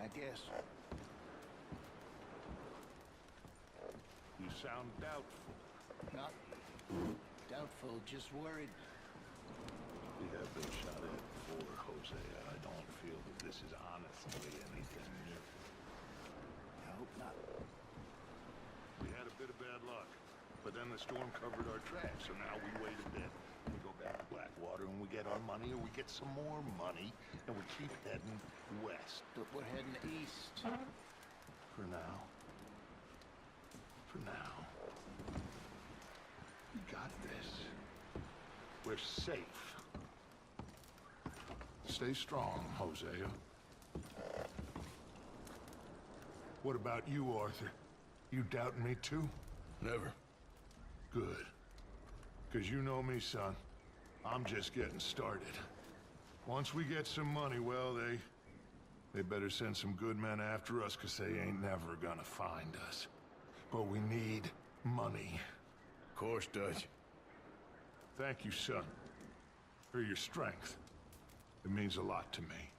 I guess. You sound doubtful. Not doubtful, just worried. We have been shot at before, Jose. I don't feel that this is honestly anything new. I hope not. We had a bit of bad luck, but then the storm covered our tracks, so now we wait a bit. We go back to Blackwater and we get our money, or we get some more money, and we keep heading west. But we're heading east. For now. For now. We got this. We're safe. Stay strong, Hosea. What about you, Arthur? You doubting me too? Never. Good. 'Cause you know me, son. I'm just getting started. Once we get some money, well, they better send some good men after us, 'cause they ain't never gonna find us. But we need money. Of course, Dutch. Thank you, son, for your strength. It means a lot to me.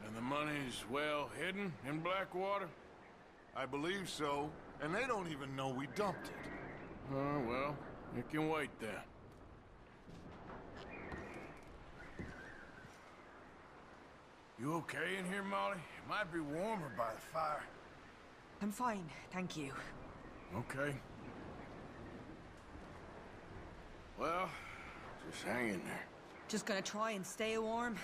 And the money's well hidden in Blackwater? I believe so, and they don't even know we dumped it. Oh, well, it can wait then. You okay in here, Molly? It might be warmer by the fire. I'm fine, thank you. Okay. Well, just hang in there. Just gonna try and stay warm.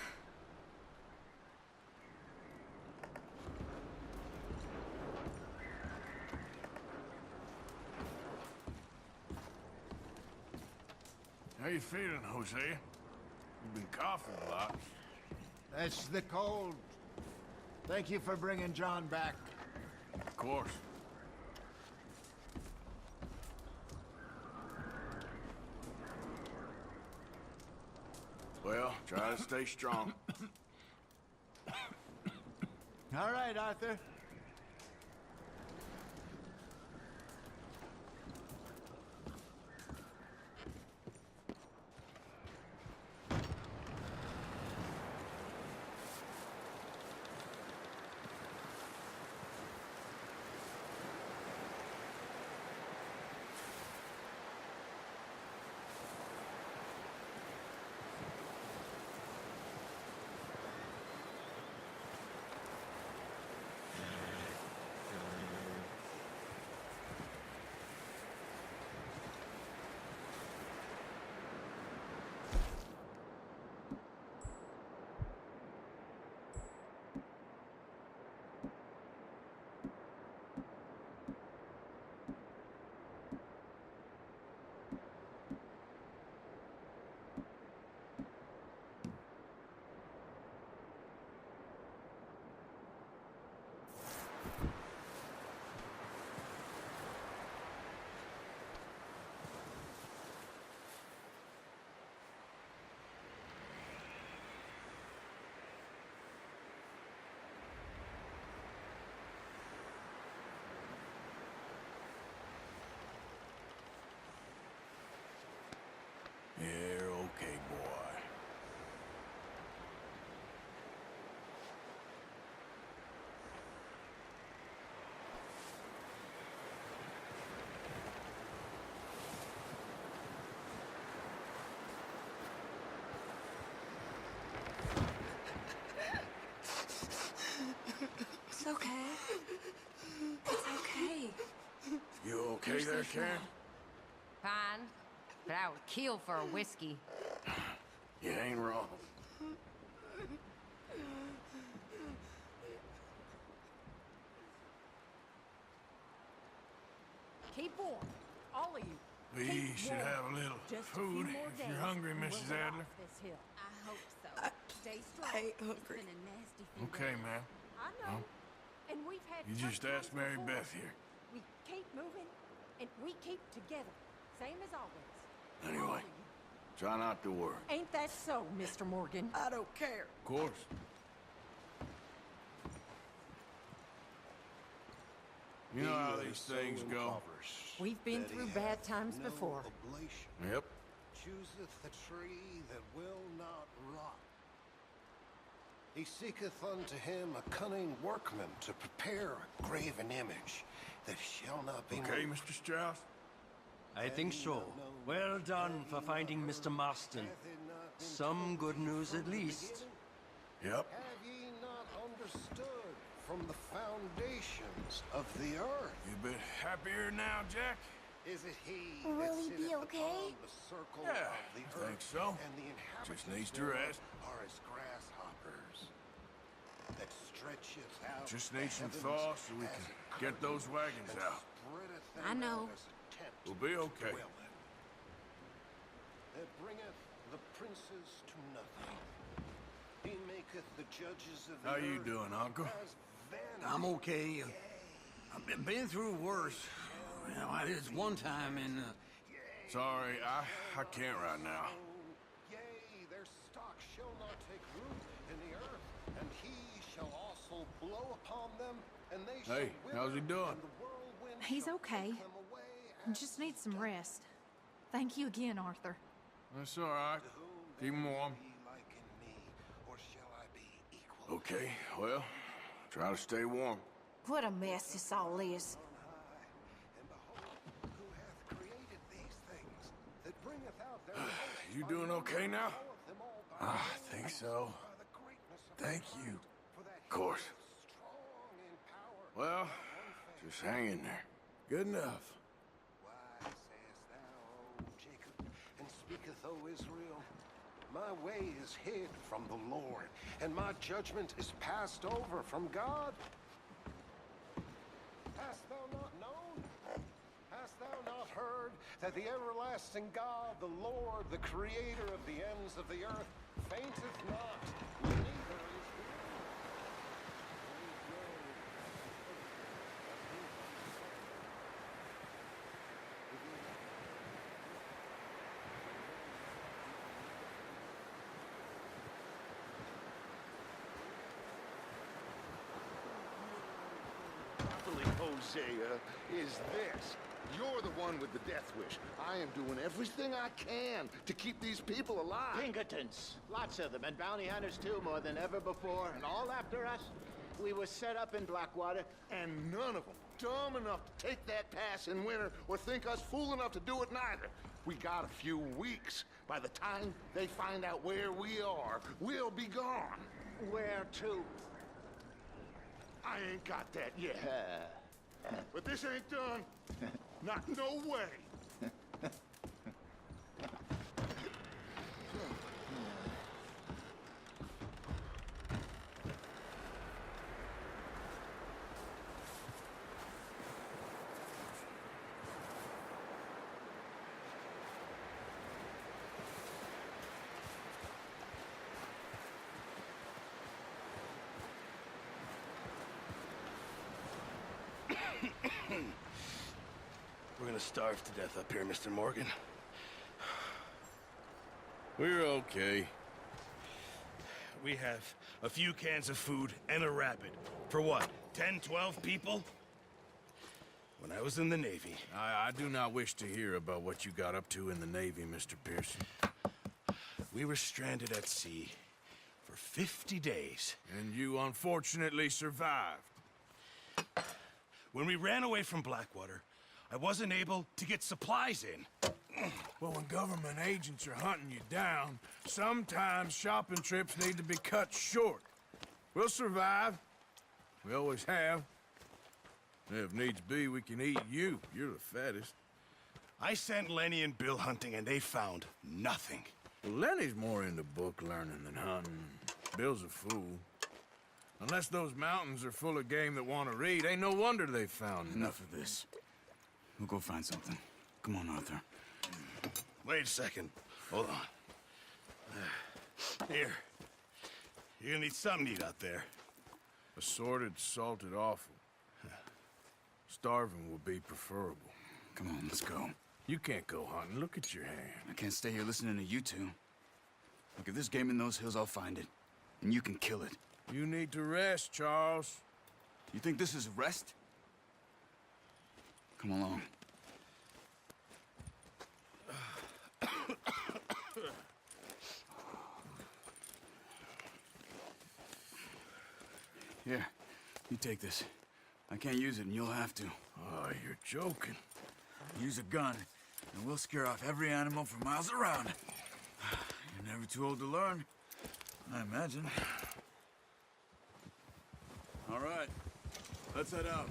How you feeling, Hosea? You've been coughing a lot. That's the cold. Thank you for bringing John back. Of course. Well, try to stay strong. All right, Arthur. You're okay, boy. okay there, Karen? Fine, but I would kill for a whiskey. You ain't wrong. Keep warm, all of you. We Keep should warm. have a little Just food a few more if days you're hungry, and we'll Mrs. get Adler. off this hill. I hope so. Stay strong. I ain't It's hungry. been a nasty few Okay, days. man. I know. And we've had You tough just asked times Mary before. Beth here. We keep moving, and we keep together. Same as always. All Anyway, of you. try not to worry. Ain't that so, Mr. Morgan? I don't care. Of course. You know how these things go. We've been through bad times before. Yep. Chooseth the tree that will not rot. He seeketh unto him a cunning workman to prepare a graven image that shall not be Okay, moved. Mr. Strauss? I think so. Well done for finding Mr. Marston. Some good news at least. Yep. Have ye not understood from the foundations of the earth? You a bit happier now, Jack? Is it he Will that he be sitteth okay? upon the circle Yeah, of the I earth? think so. And the inhabitants Just needs to thereof rest. are as grasshoppers that stretcheth out Just the need some heavens thaw so we as can a get curtain, those wagons and out. spreadeth them I know. out as a tent We'll be to okay. dwell in. That bringeth the princes to nothing. He maketh the judges of the How you earth doing, Uncle? as vanity. I'm okay. I've been through worse. You know, I did one time in. Sorry, I can't right now. Yea, their stock shall not take root in the earth, and he shall also blow upon them, and they shall Hey, wither, how's he doing? and the whirlwind He's shall okay. take them away as Just needs some rest. Thank you again, Arthur. That's all right. to whom Keep 'em then warm. be liken me, or shall I be equal Okay, well, try to stay warm. What a mess this all is. on high? And behold, who hath created these things, that bringeth out their hosts You by doing number, okay and now? knoweth them all by I name, think so. by the greatness of Thank his you. might, for that Of course. he is strong in power. Well, One faith. just hang in there. Good enough. Why sayest thou, O Jacob, and speaketh, O Israel? My way is hid from the Lord, and my judgment is passed over from God. Hast thou not known? Hast thou not heard that the everlasting God, the Lord, the creator of the ends of the earth, fainteth not, neither is Properly, Hosea, is this. You're the one with the death wish. I am doing everything I can to keep these people alive. Pinkertons. Lots of them, and bounty hunters too, more than ever before, and all after us. We were set up in Blackwater. And none of them dumb enough to take that pass in winter or think us fool enough to do it neither. We got a few weeks. By the time they find out where we are, we'll be gone. Where to? I ain't got that yet. But this ain't done. Not no way. We're gonna starve to death up here, Mr. Morgan. We're okay. We have a few cans of food and a rabbit. For what, 10, 12 people? When I was in the Navy, I do not wish to hear about what you got up to in the Navy, Mr. Pearson. we were stranded at sea for 50 days. And you unfortunately survived. When we ran away from Blackwater, I wasn't able to get supplies in. Well, when government agents are hunting you down, sometimes shopping trips need to be cut short. We'll survive. We always have. If needs be, we can eat you. You're the fattest. I sent Lenny and Bill hunting, and they found nothing. Well, Lenny's more into book learning than hunting. Bill's a fool. Unless those mountains are full of game that want to read, ain't no wonder they found Enough of this. We'll go find something. Come on, Arthur. Wait a second. Hold on. Here. You're gonna need something to eat out there. Assorted, salted offal. Starving will be preferable. Come on, let's go. You can't go hunting. Look at your hand. I can't stay here listening to you two. Look, if there's game in those hills, I'll find it. And you can kill it. You need to rest, Charles. You think this is rest? Come along. Here, you take this. I can't use it, and you'll have to. Oh, you're joking. Use a gun, and we'll scare off every animal for miles around. You're never too old to learn, I imagine. All right, let's head out.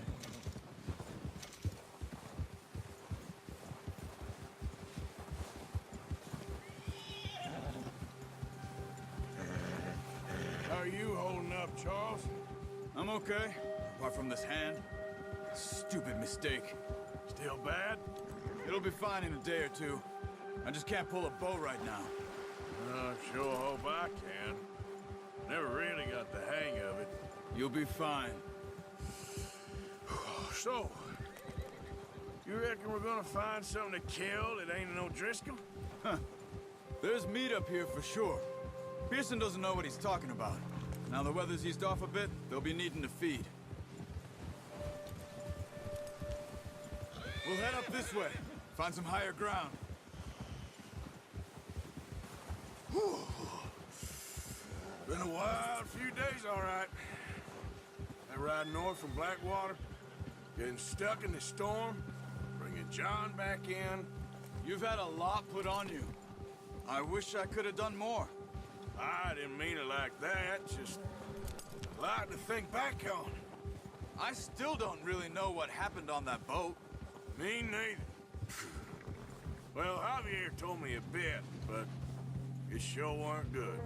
How are you holding up, Charles? I'm okay, apart from this hand. Stupid mistake. Still bad? It'll be fine in a day or two. I just can't pull a bow right now. I sure hope I can. Never really got the hang of it. You'll be fine. So, you reckon we're gonna find something to kill that ain't no Driscoll? Huh. There's meat up here for sure. Pearson doesn't know what he's talking about. Now the weather's eased off a bit, they'll be needing to feed. We'll head up this way. Find some higher ground. Whew. Been a wild few days, all right. I ride north from Blackwater, getting stuck in the storm, bringing John back in. You've had a lot put on you. I wish I could have done more. I didn't mean it like that, just a lot to think back on. I still don't really know what happened on that boat. Me neither. Well, Javier told me a bit, but it sure weren't good.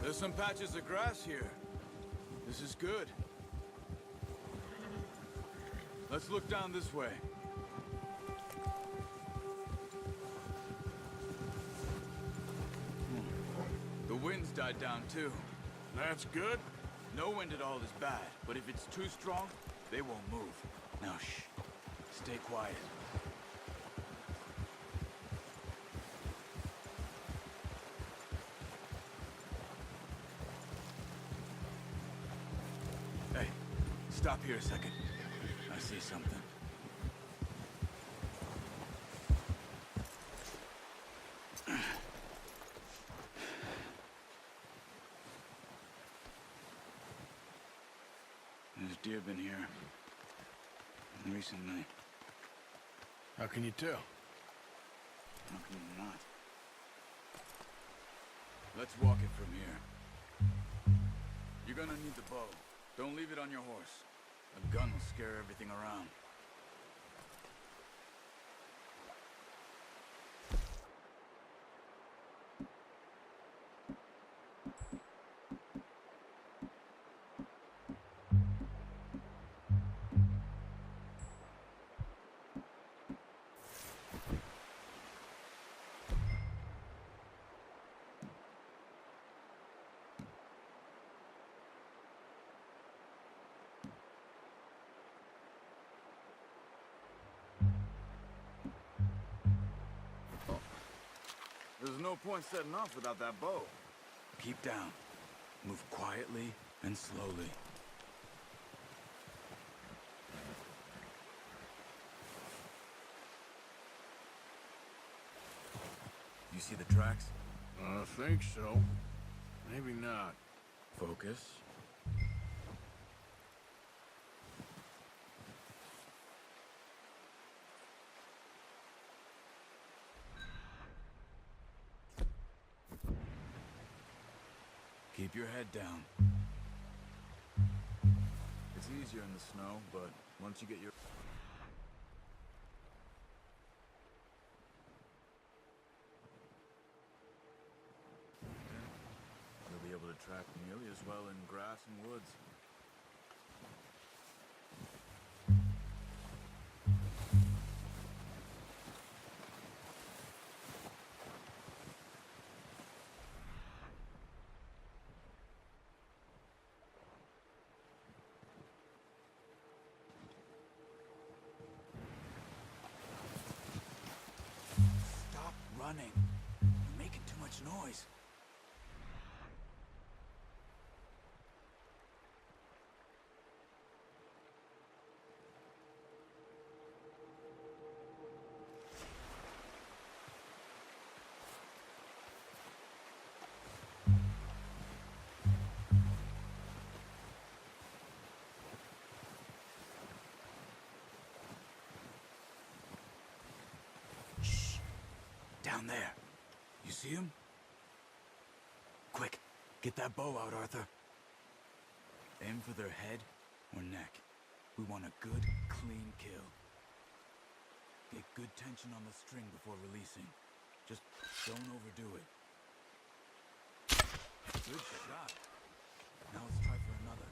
There's some patches of grass here. This is good. Let's look down this way. The wind's died down too. That's good. No wind at all is bad, but if it's too strong, they won't move. Now shh. Stay quiet. Hey, stop here a second. I see something. There's deer been here recently. How can you tell? How can you not? Let's walk it from here. You're gonna need the bow. Don't leave it on your horse. A gun will scare everything around. There's no point setting off without that bow. Keep down. Move quietly and slowly. You see the tracks? I think so. Maybe not. Focus. Keep your head down. It's easier in the snow, but once you get your... You'll be able to track nearly as well in grass and woods. Stop running. You're making too much noise. Shh. Down there. You see him? Quick, get that bow out, Arthur. Aim for their head or neck. We want a good, clean kill. Get good tension on the string before releasing. Just don't overdo it. Good shot. Now let's try for another.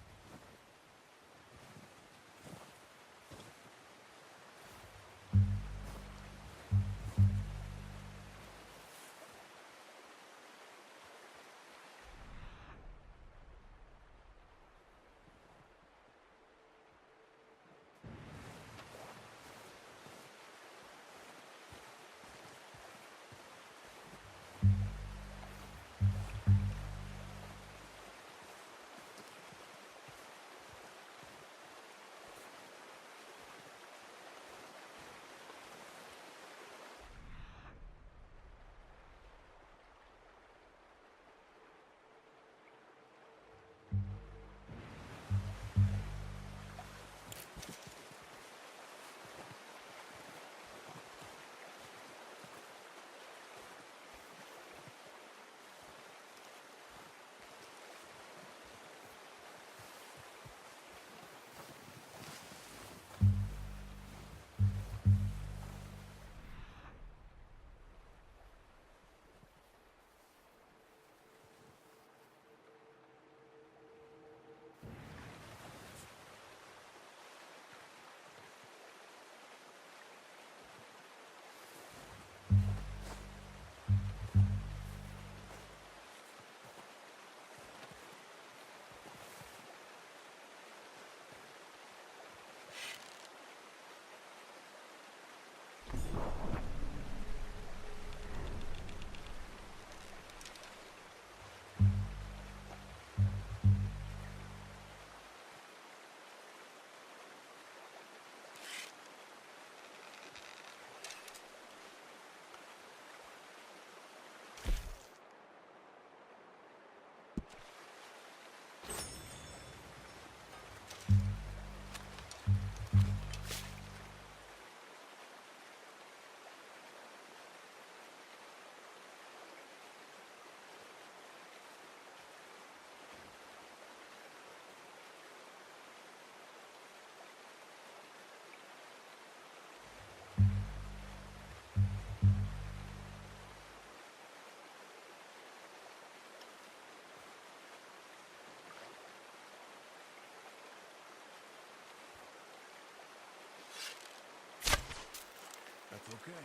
That's okay.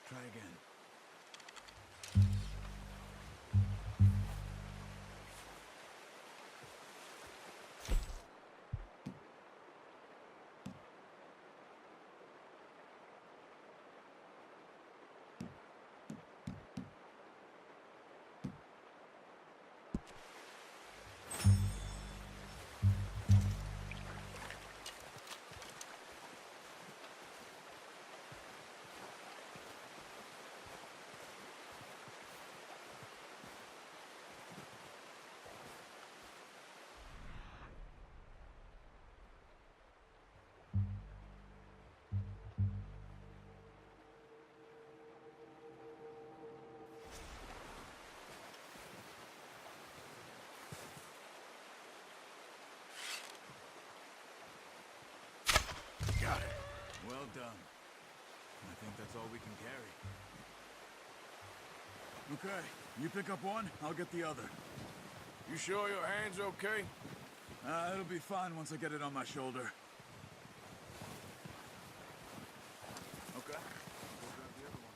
Try again. Well done. I think that's all we can carry. Okay, you pick up one, I'll get the other. You sure your hand's okay? It'll be fine once I get it on my shoulder. Okay. We'll grab the other one.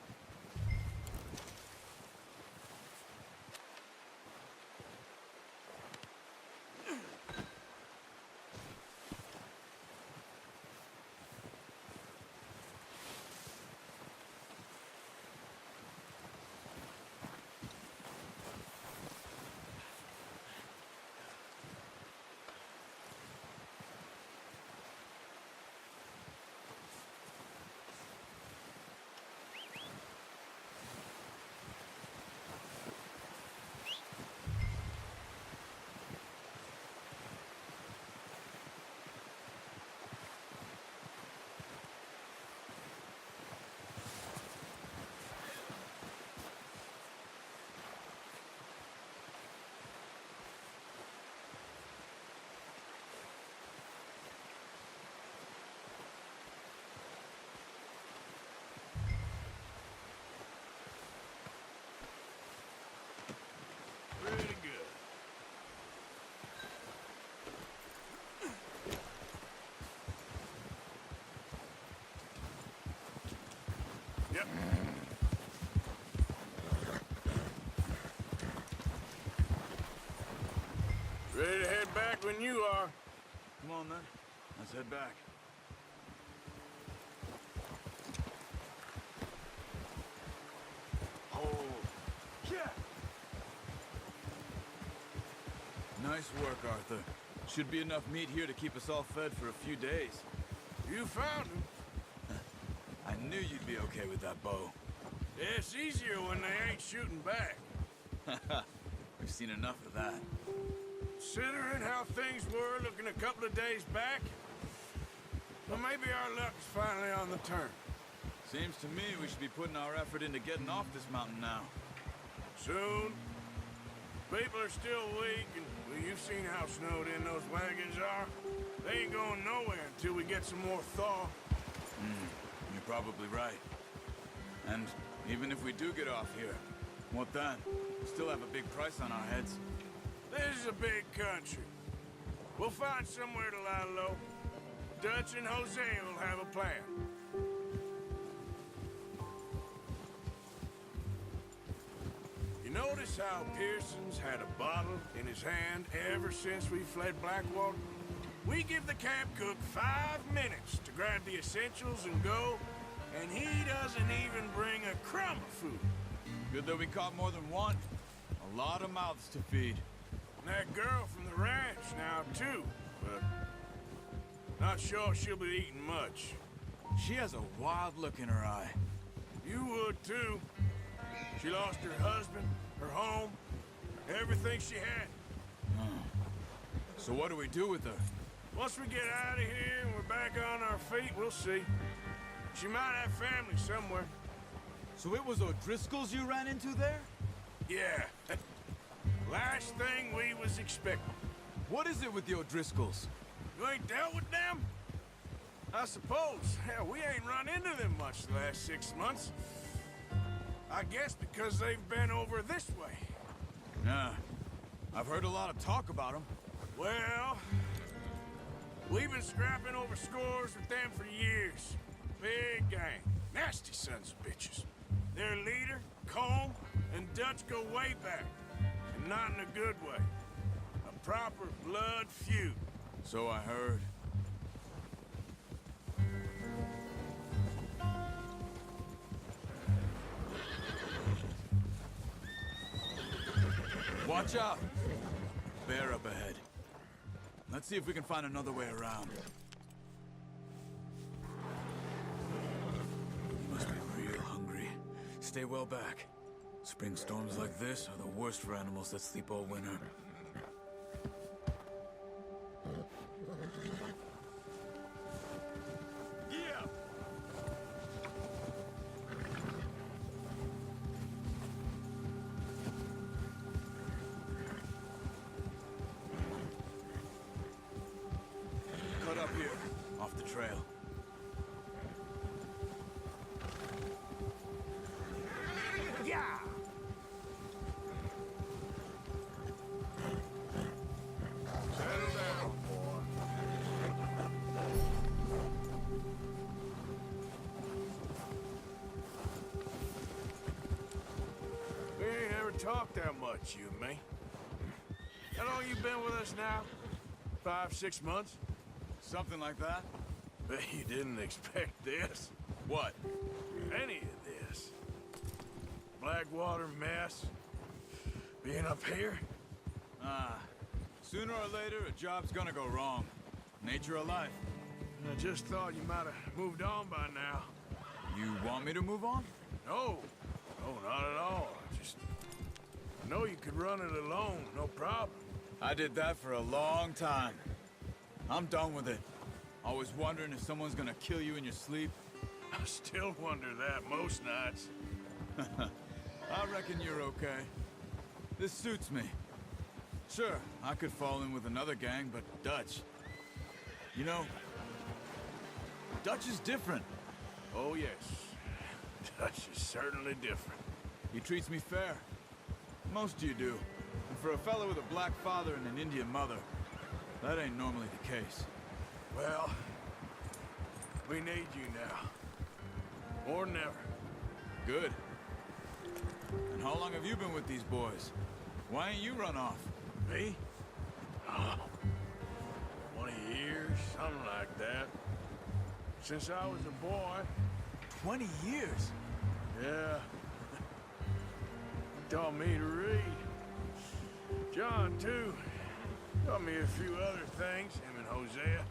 Pretty good. Yep. Ready to head back when you are. Come on, then. Let's head back. Oh. Yeah. Nice work, Arthur. Should be enough meat here to keep us all fed for a few days. You found him. I knew you'd be okay with that bow. Yeah, it's easier when they ain't shooting back. We've seen enough of that. Considering how things were looking a couple of days back, well, maybe our luck's finally on the turn. Seems to me we should be putting our effort into getting off this mountain now. Soon. People are still weak, and well, you've seen how snowed in those wagons are. They ain't going nowhere until we get some more thaw. You're probably right. And even if we do get off here, what then? We still have a big price on our heads. This is a big country. We'll find somewhere to lie low. Dutch and Jose will have a plan. You notice how Pearson's had a bottle in his hand ever since we fled Blackwater? We give the camp cook 5 minutes to grab the essentials and go, and he doesn't even bring a crumb of food. Good that we caught more than one. A lot of mouths to feed. And that girl from the ranch now, too, but not sure she'll be eating much. She has a wild look in her eye. You would, too. She lost her husband, her home, everything she had. So what do we do with her? Once we get out of here and we're back on our feet, we'll see. She might have family somewhere. So it was O'Driscoll's you ran into there? Yeah. Last thing we was expecting. What is it with the O'Driscolls? You ain't dealt with them? I suppose. Hell, we ain't run into them much the last 6 months. I guess because they've been over this way. Nah. I've heard a lot of talk about them. Well, we've been scrapping over scores with them for years. Big gang. Nasty sons of bitches. Their leader, Combe, and Dutch go way back. And not in a good way. A proper blood feud. So I heard. Watch out! Bear up ahead. Let's see if we can find another way around. You must be real hungry. Stay well back. Spring storms like this are the worst for animals that sleep all winter. Yeah! Cut up here, off the trail. talk that much, you and me. How long you been with us now? 5, 6 months? Something like that? Bet you didn't expect this. What? Any of this. Blackwater mess. Being up here? Sooner or later, a job's gonna go wrong. Nature of life. I just thought you might have moved on by now. You want me to move on? No. No, not at all. I know you could run it alone, no problem. I did that for a long time. I'm done with it. Always wondering if someone's gonna kill you in your sleep. I still wonder that most nights. I reckon you're okay. This suits me. Sure, I could fall in with another gang, but Dutch... You know, Dutch is different. Oh, yes. Dutch is certainly different. He treats me fair. Most of you do. And for a fellow with a black father and an Indian mother, that ain't normally the case. Well, we need you now. More than ever. Good. And how long have you been with these boys? Why ain't you run off? Me? Oh, 20 years, something like that. Since I was a boy. 20 years? Yeah. Taught me to read. John, too. Taught me a few other things, him and Hosea.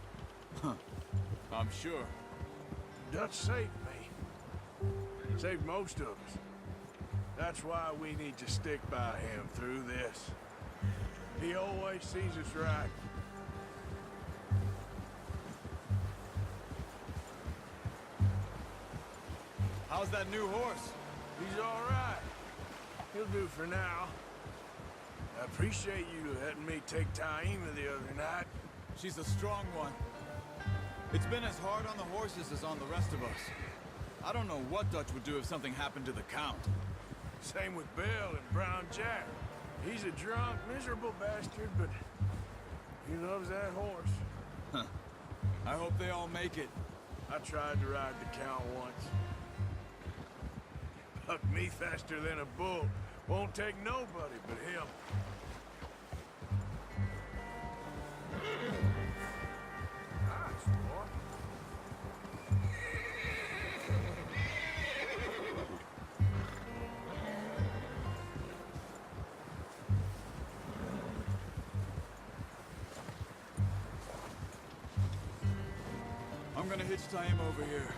Huh. I'm sure. Dutch saved me. Saved most of us. That's why we need to stick by him through this. He always sees us right. How's that new horse? He's all right. He'll do for now. I appreciate you letting me take Taima the other night. She's a strong one. It's been as hard on the horses as on the rest of us. I don't know what Dutch would do if something happened to the Count. Same with Bill and Brown Jack. He's a drunk, miserable bastard, but he loves that horse. Huh. I hope they all make it. I tried to ride the Count once. Bucked me faster than a bull. Won't take nobody but him. Nice, boy. I'm gonna hitch Taima over here.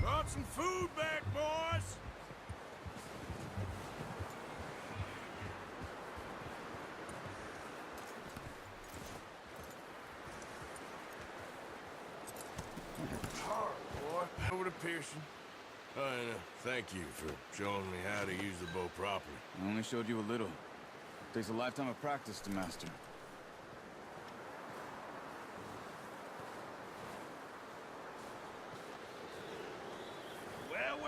Brought some food back, boys! Hard, boy. Over to Pearson. And thank you for showing me how to use the bow properly. I only showed you a little. Takes a lifetime of practice to master. Well.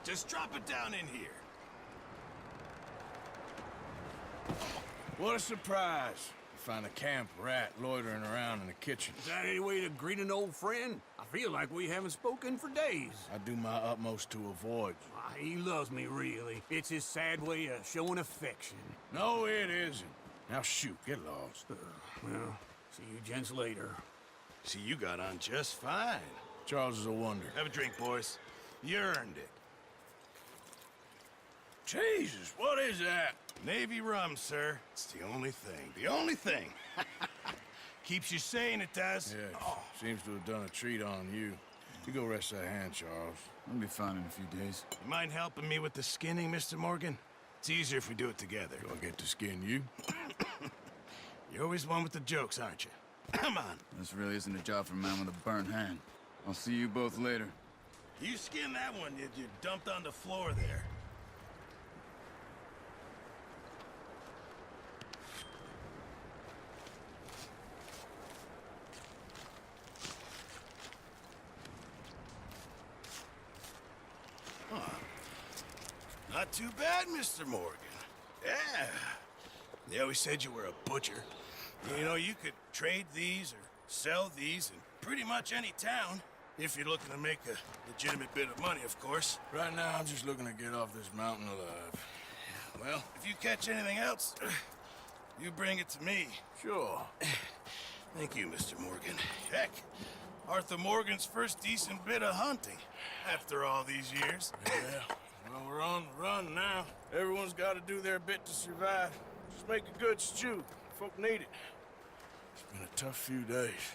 Just drop it down in here. What a surprise. Find a camp rat loitering around in the kitchen. Is that any way to greet an old friend? I feel like we haven't spoken for days. I do my utmost to avoid you. He loves me, really. It's his sad way of showing affection. No, it isn't. Now shoot, get lost. Well, see you gents later. See, you got on just fine. Charles is a wonder. Have a drink, boys. You earned it. Jesus, what is that? Navy rum, sir. It's the only thing. The only thing. Keeps you sane, it does. Yeah, seems to have done a treat on you. You go rest that hand, Charles. I'll be fine in a few days. You mind helping me with the skinning, Mr. Morgan? It's easier if we do it together. Do I get to skin you? You're always one with the jokes, aren't you? Come on. This really isn't a job for a man with a burnt hand. I'll see you both later. You skinned that one you dumped on the floor there. Not too bad, Mr. Morgan. Yeah. They always said you were a butcher. You know, you could trade these or sell these in pretty much any town. If you're looking to make a legitimate bit of money, of course. Right now, I'm just looking to get off this mountain alive. Well, if you catch anything else, you bring it to me. Sure. Thank you, Mr. Morgan. Heck, Arthur Morgan's first decent bit of hunting after all these years. Yeah, well, we're on the run now. Everyone's got to do their bit to survive. Just make a good stew. Folk need it. It's been a tough few days.